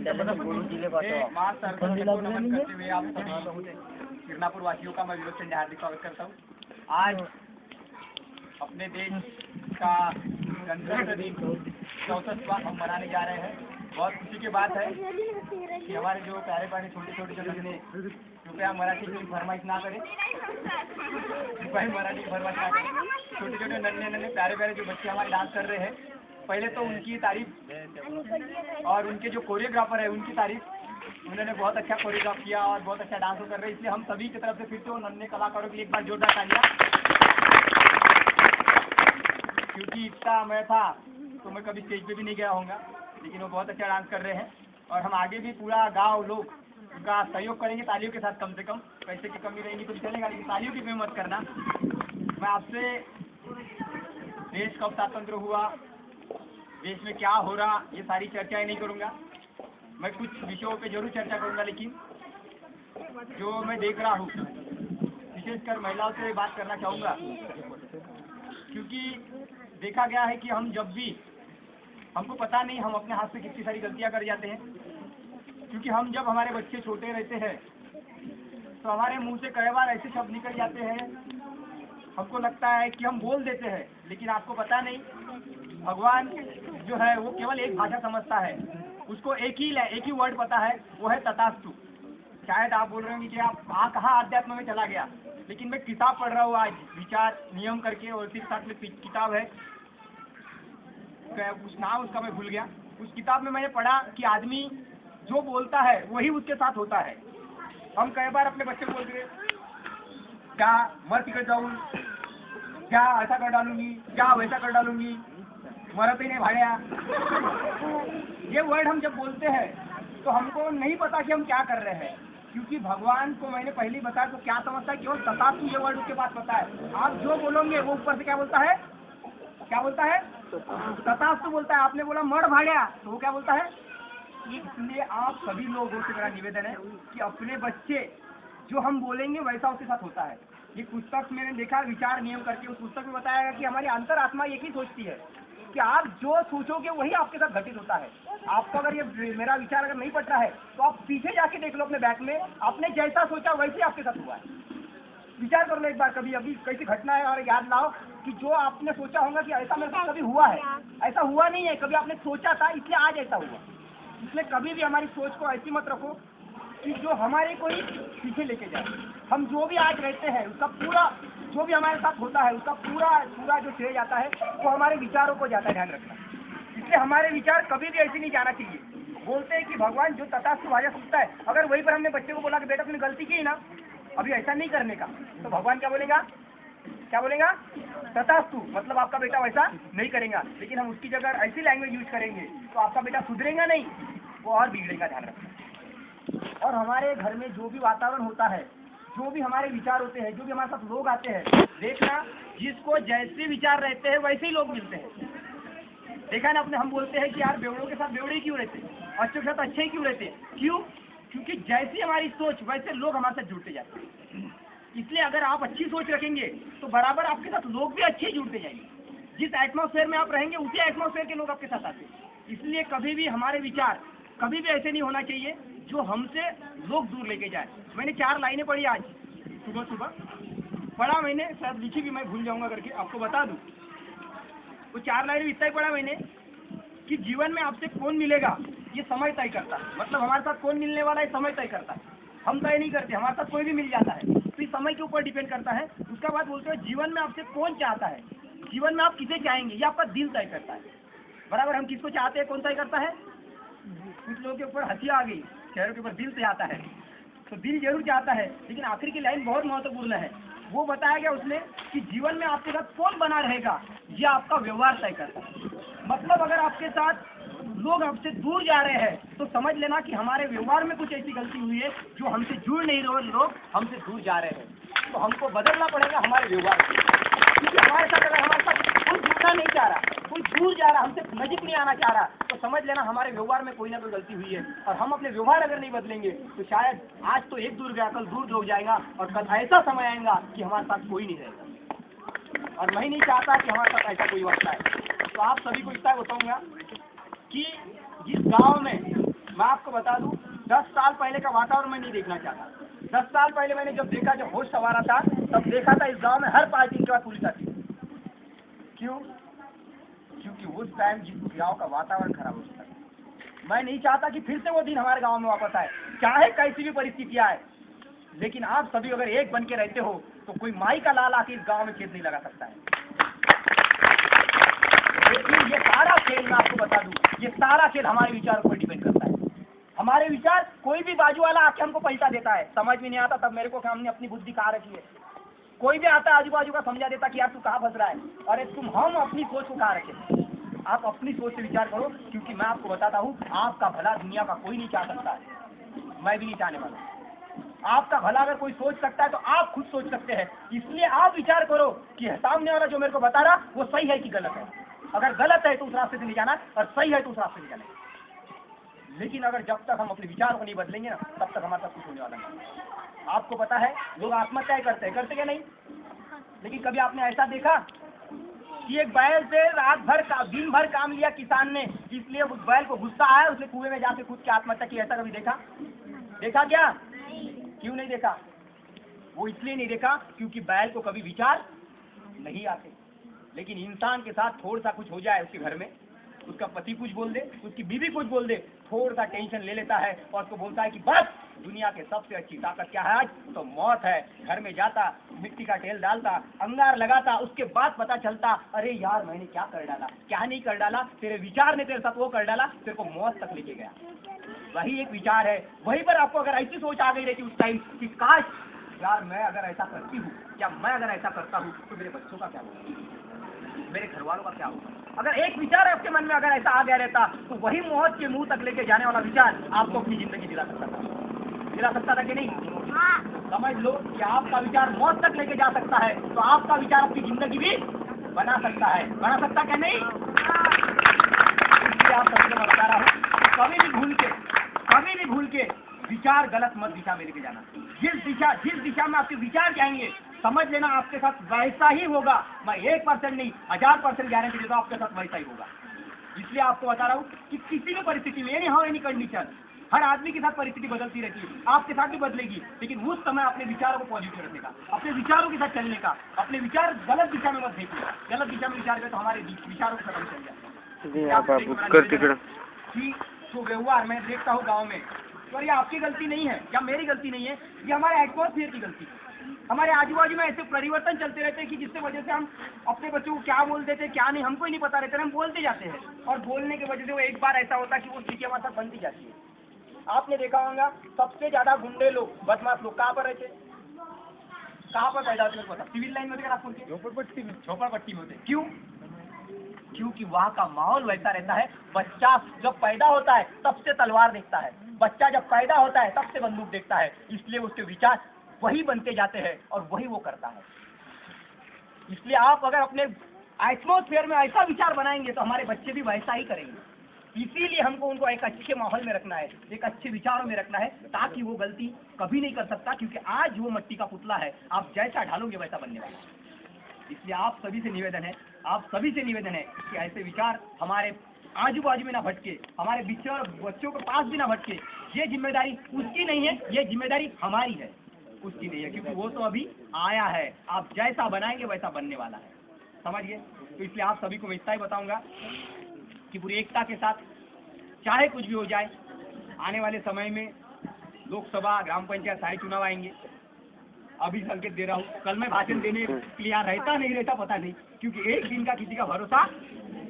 माँ सर को नमन करते हुए आप सभी किरनापुर वासियों का मैं विरोध से हार्दिक स्वागत करता हूँ। आज अपने देश का गणतंत्र दिन 64वां हम मनाने जा रहे हैं। बहुत खुशी की बात है कि हमारे जो प्यारे प्यारे छोटे छोटे जो ने कृपया मराठी की फरमाइश ना करें, मराठी की फरमाइश ना करें। छोटे छोटे नन्हे नन्हे प्यारे प्यारे जो बच्चे हमारे डांस कर रहे हैं, पहले तो उनकी तारीफ और उनके जो कोरियोग्राफर है उनकी तारीफ। उन्होंने बहुत अच्छा कोरियोग्राफ किया और बहुत अच्छा डांस कर रहे हैं, इसलिए हम सभी की तरफ से फिर से नन्हे कलाकारों के लिए एक बार जोरदार तालियां। क्योंकि इतना मैं था तो मैं कभी स्टेज पे भी नहीं गया होऊंगा, लेकिन वो बहुत अच्छा डांस कर रहे हैं और हम आगे भी पूरा गांव लोग उनका सहयोग करेंगे तालियों के साथ। कम से कम पैसे की कमी रहेगी तो चलेगा, लेकिन तालियों की कमी मत करना। मैं आपसे देश कब स्वतंत्र हुआ, देश में क्या हो रहा, ये सारी चर्चाएं नहीं करूंगा। मैं कुछ विषयों पे जरूर चर्चा करूंगा, लेकिन जो मैं देख रहा हूँ विशेषकर महिलाओं से बात करना चाहूँगा, क्योंकि देखा गया है कि हम जब भी, हमको पता नहीं हम अपने हाथ से कितनी सारी गलतियां कर जाते हैं। क्योंकि हम जब हमारे बच्चे छोटे रहते हैं तो हमारे मुंह से कई बार ऐसे शब्द निकल जाते हैं, हमको लगता है कि हम बोल देते हैं, लेकिन आपको पता नहीं भगवान जो है वो केवल एक भाषा समझता है, उसको एक ही वर्ड पता है, वो है तथास्तु। शायद आप बोल रहे होंगे कि आप कहाँ अध्यात्म में चला गया, लेकिन मैं किताब पढ़ रहा हूँ आज विचार नियम करके, और फिर साथ में किताब है, उस नाम उसका मैं भूल गया। उस किताब में मैंने पढ़ा कि आदमी जो बोलता है वही उसके साथ होता है। हम कई बार अपने बच्चे को बोलते हैं क्या मर कर जाऊँ, क्या ऐसा कर डालूंगी, क्या वैसा कर डालूंगी, मरत ही नहीं भाड़िया। ये वर्ड हम जब बोलते हैं तो हमको नहीं पता कि हम क्या कर रहे हैं, क्योंकि भगवान को मैंने पहले ही बताया तो क्या समझता है, केवल तथास्तु ये वर्ड उसके पास पता है। आप जो बोलोगे वो ऊपर से क्या बोलता है, क्या बोलता है, तथास्तु बोलता है। आपने बोला मर भाड़िया तो वो क्या बोलता है। इसलिए आप सभी लोगों से मेरा निवेदन है कि अपने बच्चे जो हम बोलेंगे वैसा उसके साथ होता है। ये पुस्तक मैंने देखा विचार नियम करके, उस पुस्तक में बताया गया कि हमारी अंतरात्मा एक ही सोचती है कि आप जो सोचोगे वही आपके साथ घटित होता है। आपको अगर ये मेरा विचार अगर नहीं पट रहा है तो आप पीछे जाके देख लो अपने बैग में, आपने जैसा सोचा वैसे आपके साथ हुआ है। विचार कर लो एक बार, कभी अभी कैसी घटना है और याद लाओ कि जो आपने सोचा होगा कि ऐसा मेरे साथ कभी हुआ है, ऐसा हुआ नहीं है, कभी आपने सोचा था इसलिए आज ऐसा हुआ। इसलिए कभी भी हमारी सोच को ऐसी मत रखो कि जो हमारे को ही पीछे लेके जाए। हम जो भी आज रहते हैं उसका पूरा, जो भी हमारे साथ होता है उसका पूरा जो श्रेय जाता है वो हमारे विचारों को जाता है, ध्यान रखना। इसलिए हमारे विचार कभी भी ऐसे नहीं जाना चाहिए। बोलते हैं कि भगवान जो तथास्तु भाषा सुनता है, अगर वहीं पर हमने बच्चे को बोला कि बेटा तुमने गलती की ना, अभी ऐसा नहीं करने का, तो भगवान क्या बोलेगा, क्या बोलेगा, तथास्तु, मतलब आपका बेटा वैसा नहीं करेगा। लेकिन हम उसकी जगह ऐसी लैंग्वेज यूज करेंगे तो आपका बेटा सुधरेगा नहीं, वो और बिगड़ेगा, ध्यान रखना। और हमारे घर में जो भी वातावरण होता है, जो भी हमारे विचार होते हैं, जो भी हमारे साथ लोग आते हैं, देखना जिसको जैसे विचार रहते हैं वैसे ही लोग मिलते हैं। देखा ना अपने, हम बोलते हैं कि यार बेवड़ों के साथ बेवड़े क्यों रहते, अच्छों के साथ अच्छे ही क्यों रहते, क्यों, क्योंकि जैसी हमारी सोच वैसे लोग हमारे साथ जुड़ते जाते हैं। इसलिए अगर आप अच्छी सोच रखेंगे तो बराबर आपके साथ लोग भी अच्छे ही जुड़ते जाएंगे। जिस एटमॉस्फेयर में आप रहेंगे उसी एटमॉस्फेयर के लोग आपके साथ आते हैं। इसलिए कभी भी हमारे विचार कभी भी ऐसे नहीं होना चाहिए जो हमसे लोग दूर लेके जाए। मैंने 4 लाइनें पढ़ी आज सुबह पढ़ा मैंने, शायद लिखी भी मैं भूल जाऊंगा करके, आपको बता दूं। वो 4 लाइनें इतना ही पढ़ा मैंने कि जीवन में आपसे कौन मिलेगा ये समय तय करता है। मतलब हमारे साथ कौन मिलने वाला है समय तय करता है, हम तय नहीं करते, हमारे साथ कोई भी मिल जाता है, तो इस समय के ऊपर डिपेंड करता है। उसका बाद बोलते हैं जीवन में आपसे कौन चाहता है, जीवन में आप किसे चाहेंगे ये आपका दिल तय करता है। बराबर, हम किसको चाहते हैं कौन तय करता है। कुछ लोगों के ऊपर हंसी आ गई, चेहरों के ऊपर दिल से आता है, तो दिल जरूर चाहता है, लेकिन आखिर की लाइन बहुत महत्वपूर्ण है। वो बताया गया उसने कि जीवन में आपके साथ कौन बना रहेगा ये आपका व्यवहार तय करता है। मतलब अगर आपके साथ लोग हमसे दूर जा रहे हैं तो समझ लेना कि हमारे व्यवहार में कुछ ऐसी गलती हुई है जो हमसे जुड़ नहीं रहे, लोग हमसे दूर जा रहे हैं, तो हमको बदलना पड़ेगा हमारे व्यवहार को। क्योंकि हमारे साथ अगर हमारे साथ कोई जुड़ना नहीं चाह रहा, कोई दूर जा रहा, हमसे नजीक नहीं आना चाह रहा, तो समझ लेना हमारे व्यवहार में कोई ना कोई गलती हुई है। और हम अपने व्यवहार अगर नहीं बदलेंगे तो शायद आज तो एक दूर गया कल दूर हो जाएगा, और कल ऐसा समय आएगा कि हमारे साथ कोई नहीं रहेगा। और मैं नहीं चाहता कि हमारे साथ ऐसा कोई वक्त आए। तो आप सभी को इतना बताऊंगा कि जिस गांव में मैं आपको बता दूं, 10 साल पहले का वातावरण मैं नहीं देखना चाहता। 10 साल पहले मैंने जब देखा, जब होश संवारा था, तब देखा था इस गांव में हर पार्टी के बाद पुलिस आती है। क्यों? क्योंकि उस टाइम जिस गांव का वातावरण खराब हो चुका है। मैं नहीं चाहता कि फिर से वो दिन हमारे गांव में वापस आए, चाहे कैसी भी परिस्थितियां आए। लेकिन आप सभी अगर एक बन के रहते हो तो कोई माई का लाल आके इस गांव में खेत नहीं लगा सकता है। लेकिन ये सारा खेल, मैं आपको बता दूं, ये सारा खेल हमारे विचारों पर डिपेंड करता है। हमारे विचार, कोई भी बाजू वाला आके हमको पैसा देता है, समझ में नहीं आता तब मेरे को हमने अपनी बुद्धि कहाँ रखी है। कोई भी आता है आजू बाजू का समझा देता कि यार तू कहाँ फंस रहा है। अरे हम अपनी सोच को कहाँ रखें? आप अपनी सोच से विचार करो, क्योंकि मैं आपको बताता हूँ, आपका भला दुनिया का कोई नहीं चाह सकता है, मैं भी नहीं चाहने वाला। आपका भला अगर कोई सोच सकता है तो आप खुद सोच सकते हैं। इसलिए आप विचार करो कि सामने वाला जो मेरे को बता रहा वो सही है कि गलत है। अगर गलत है तो उस रास्ते से नहीं जाना, और सही है तो उस रास्ते से जाना। लेकिन अगर जब तक हम अपने विचार को नहीं बदलेंगे ना, तब तक हमारे साथ कुछ होने वाला नहीं। आपको पता है लोग आत्महत्या करते क्या नहीं? लेकिन कभी आपने ऐसा देखा कि एक बैल से रात भर का दिन भर काम लिया किसान ने, इसलिए उस बैल को गुस्सा आया, उसने कुएं में जाके खुद की आत्महत्या की? ऐसा कभी देखा क्या? क्यों नहीं देखा? वो इसलिए नहीं देखा क्योंकि बैल को कभी विचार नहीं आते। लेकिन इंसान के साथ थोड़ा सा कुछ हो जाए, उसके घर में उसका पति कुछ बोल दे, उसकी बीवी कुछ बोल दे, थोड़ा सा टेंशन ले लेता है और उसको बोलता है कि बस दुनिया के सबसे अच्छी ताकत क्या है आज? तो मौत है। घर में जाता, मिट्टी का तेल डालता, अंगार लगाता, उसके बाद पता चलता अरे यार मैंने क्या कर डाला, क्या नहीं कर डाला, तेरे विचार ने तेरे साथ वो कर डाला, तेरे को मौत तक लेके गया। वही एक विचार है। वहीं पर आपको अगर ऐसी सोच आ गई रहती उस टाइम कि काश यार मैं अगर ऐसा करती हूँ, या मैं अगर ऐसा करता हूँ तो मेरे बच्चों का क्या होगा, मेरे घर वालों का क्या होगा। अगर एक विचार आपके मन में अगर ऐसा आ गया रहता तो वही मौत के मुंह तक लेके जाने वाला विचार आपको अपनी जिंदगी दिला सकता था कि नहीं? समझ लो कि आपका विचार मौत तक लेके जा सकता है, तो आपका विचार अपनी जिंदगी भी बना सकता क्या नहीं? इसलिए आप सभी को मैं बता रहा हूँ, कभी भी भूल के विचार गलत मत दिशा में लेके जाना। जिस दिशा में आपके विचार जाएंगे, समझ लेना आपके साथ वैसा ही होगा। मैं 1% नहीं 1000% गारंटी देता हूँ आपके साथ वैसा ही होगा। इसलिए आपको बता रहा हूँ कि किसी भी परिस्थिति में एनी कंडीशन, हर आदमी के साथ परिस्थिति बदलती रहती है, आपके साथ भी बदलेगी। लेकिन उस समय अपने विचारों को पॉजिटिव रखने का, अपने विचारों के साथ चलने का, अपने विचार गलत दिशा में मत देखिए। गलत दिशा में विचार करें तो हमारे विचारों को खत्म चल जाए। कि जो व्यवहार मैं देखता हूँ गाँव में, तो ये आपकी गलती नहीं है या मेरी गलती नहीं है, ये हमारे एटमॉस्फेयर की गलती है। हमारे आजू बाजू में ऐसे परिवर्तन चलते रहते हैं कि जिससे वजह से हम अपने बच्चों को क्या बोल देते हैं क्या नहीं हमको ही नहीं पता रहता, हम बोलते जाते हैं, और बोलने की वजह से वो एक बार ऐसा होता है कि वो चीजें हमारे साथ बनती जाती है। आपने देखा होगा सबसे ज्यादा गुंडे लोग, बदमाश लोग कहाँ पर रहते, कहाँ पर पैदा होते हैं? सिविल लाइन में आप झोपड़पट्टी में होते। क्यों? क्योंकि वहाँ का माहौल वैसा रहता है। बच्चा जब पैदा होता है तब से तलवार देखता है, बच्चा जब पैदा होता है तब से बंदूक देखता है, इसलिए उसके विचार वही बनते जाते हैं और वही वो करता है। इसलिए आप अगर अपने एटमॉस्फेयर में ऐसा विचार बनाएंगे तो हमारे बच्चे भी वैसा ही करेंगे। इसीलिए हमको उनको एक अच्छे माहौल में रखना है, एक अच्छे विचारों में रखना है, ताकि वो गलती कभी नहीं कर सकता। क्योंकि आज वो मिट्टी का पुतला है, आप जैसा ढालोगे वैसा बनने वाला है। इसलिए आप सभी से निवेदन है कि ऐसे विचार हमारे आजू बाजू में ना भटके, हमारे बच्चों के पास भी ना भटके। ये जिम्मेदारी उसकी नहीं है, ये जिम्मेदारी हमारी है, उसकी नहीं है, क्योंकि वो तो अभी आया है। आप जैसा बनाएंगे वैसा बनने वाला है, समझिए। तो इसलिए आप सभी को मैं इतना ही बताऊंगा कि पूरी एकता के साथ चाहे कुछ भी हो जाए, आने वाले समय में लोकसभा, ग्राम पंचायत, सारे चुनाव आएंगे। अभी संकेत दे रहा हूँ, कल मैं भाषण देने के लिए रहता नहीं रहता पता नहीं, क्योंकि एक दिन का किसी का भरोसा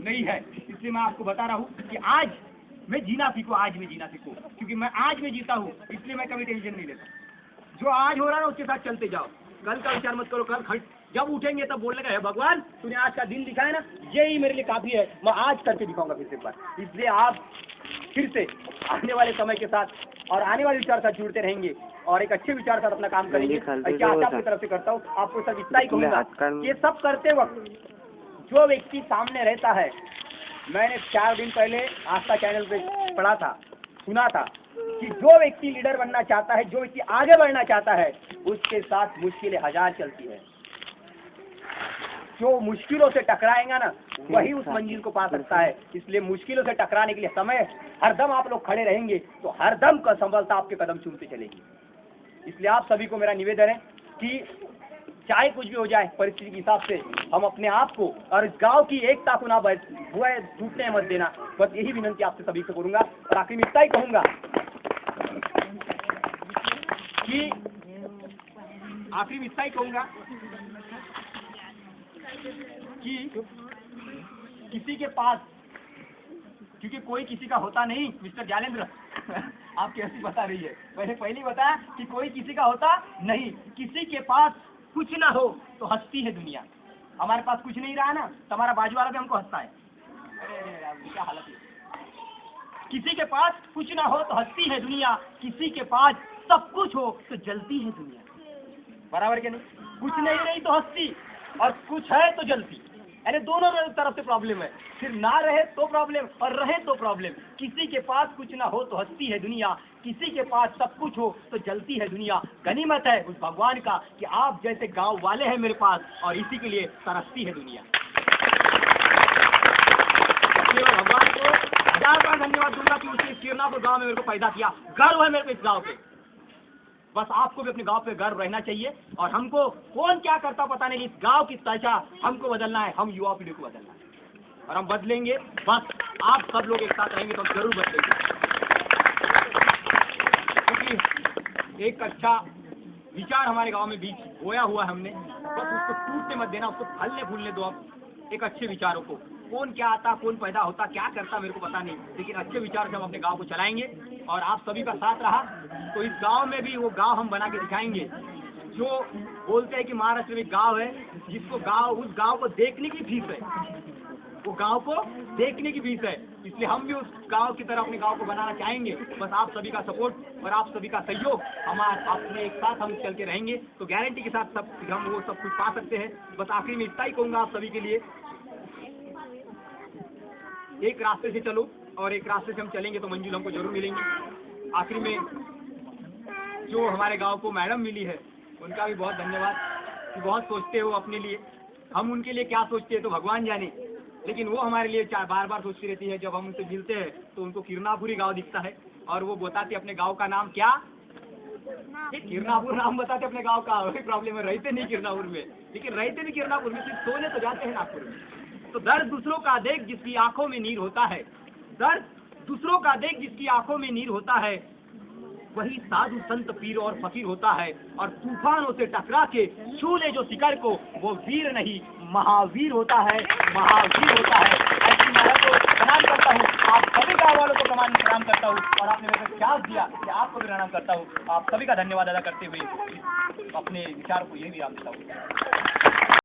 नहीं है। इसलिए मैं आपको बता रहा हूँ कि आज मैं जीना सीखूं, क्योंकि मैं आज में जीता हूँ, इसलिए मैं कभी टेंशन नहीं लेता। जो आज हो रहा है उसके साथ चलते जाओ, कल का विचार मत करो। कल जब उठेंगे तब बोलने का है भगवान तूने आज का दिन दिखाया ना, यही मेरे लिए काफी है, मैं आज करके दिखाऊंगा फिर से एक बार। इसलिए आप फिर से आने वाले समय के साथ और आने वाले विचार साथ जुड़ते रहेंगे और एक अच्छे विचार साथ अपना काम करेंगे। ऐसी आशा आपकी तरफ से करता हूँ। आपको सब इतना ही कहूँगा, ये सब करते वक्त जो व्यक्ति सामने रहता है, मैंने 4 दिन पहले आस्था चैनल पे पढ़ा था, सुना था कि जो व्यक्ति लीडर बनना चाहता है, जो व्यक्ति आगे बढ़ना चाहता है, उसके साथ मुश्किलें 1000 चलती है। जो मुश्किलों से टकराएगा ना वही उस मंजिल को पा सकता है। इसलिए मुश्किलों से टकराने के लिए समय हरदम आप लोग खड़े रहेंगे तो हरदम का सफलता आपके कदम चूमते चलेगी। इसलिए आप सभी को मेरा निवेदन है कि चाहे कुछ भी हो जाए परिस्थिति के हिसाब से हम अपने आप को और इस गांव की एकता को ना टूटने मत देना। बस यही विनंती आपसे सभी से करूंगा और आखिर में इतना ही कहूंगा कि किसी के पास, क्योंकि कोई किसी का होता नहीं मिस्टर ज्ञानेंद्र आप कैसी बता रही है, पहले बताया कि कोई किसी का होता नहीं। किसी के पास कुछ ना हो तो हंसती है दुनिया। हमारे पास कुछ नहीं रहा ना तो हमारा बाजू वाला भी हमको हंसता है। अरे क्या हालत है। किसी के पास कुछ ना हो तो हंसती है दुनिया, किसी के पास सब कुछ हो तो जलती है दुनिया। बराबर के नहीं? कुछ नहीं तो हंसती और कुछ है तो जलती, यानी दोनों तरफ से प्रॉब्लम है। फिर ना रहे तो प्रॉब्लम और रहे तो प्रॉब्लम। किसी के पास कुछ ना हो तो हंसती है दुनिया, किसी के पास सब कुछ हो तो जलती है दुनिया। गनीमत है उस भगवान का कि आप जैसे गांव वाले हैं मेरे पास और इसी के लिए तरसती है दुनिया। भगवान को हजार बार धन्यवाद दूंगा कि उसने किरनापुर गाँव में मेरे को पैदा किया। गर्व है मेरे को इस गाँव पे। बस आपको भी अपने गांव पे गर्व रहना चाहिए और हमको कौन क्या करता पता नहीं, इस गांव की दशा हमको बदलना है, हम युवा पीढ़ी को बदलना है और हम बदलेंगे। बस आप सब लोग एक साथ रहेंगे तो हम जरूर बदलेंगे। क्योंकि एक अच्छा विचार हमारे गांव में बीच बोया हुआ है हमने, बस उसको टूटने मत देना, उसको फलने फूलने दो। आप एक अच्छे विचारों को, कौन क्या आता कौन पैदा होता क्या करता मेरे को पता नहीं, लेकिन अच्छे विचार से हम अपने गांव को चलाएंगे और आप सभी का साथ रहा तो इस गांव में भी वो गांव हम बना के दिखाएंगे। जो बोलते हैं कि महाराष्ट्र में गांव है जिसको उस गांव को देखने की फीस है, वो गांव को देखने की फीस है। इसलिए हम भी उस गांव की तरह अपने गांव को बनाना चाहेंगे। बस आप सभी का सपोर्ट और आप सभी का सहयोग अपने एक साथ हम चल के रहेंगे तो गारंटी के साथ हम वो सब कुछ पा सकते हैं। बस आखिरी में इतना ही कहूँगा आप सभी के लिए, एक रास्ते से चलो और एक रास्ते से हम चलेंगे तो मंजिल हमको जरूर मिलेंगी। आखिरी में जो हमारे गांव को मैडम मिली है उनका भी बहुत धन्यवाद कि बहुत सोचते हो अपने लिए। हम उनके लिए क्या सोचते हैं तो भगवान जाने, लेकिन वो हमारे लिए बार बार सोचती रहती है। जब हम उनसे मिलते हैं तो उनको किरनापुरी गाँव दिखता है और वो बताती अपने गाँव का नाम क्या, किरनापुर नाम बताते अपने गाँव का। वही प्रॉब्लम है, रहते नहीं किरनापुर में, लेकिन रहते भी किरनापुर में, सिर्फ सोने तो जाते हैं नागपुर में। तो दर्द दूसरों का देख जिसकी आंखों में नीर होता है, दर्द दूसरों का देख जिसकी आंखों में नीर होता है, वही साधु संत पीर और फकीर होता है। और तूफानों से टकरा के छू ले जो शिखर को, वो वीर नहीं महावीर होता है, महावीर होता है। ऐसी महाराज को प्रणाम करता हूँ, आप सभी गाँव वालों को प्रणाम करता हूँ और आपने मेरे को ख्याल दिया कि आपको भी प्रणाम करता हूँ। आप सभी का धन्यवाद अदा करते हुए अपने विचार को यही विराम देता हूँ।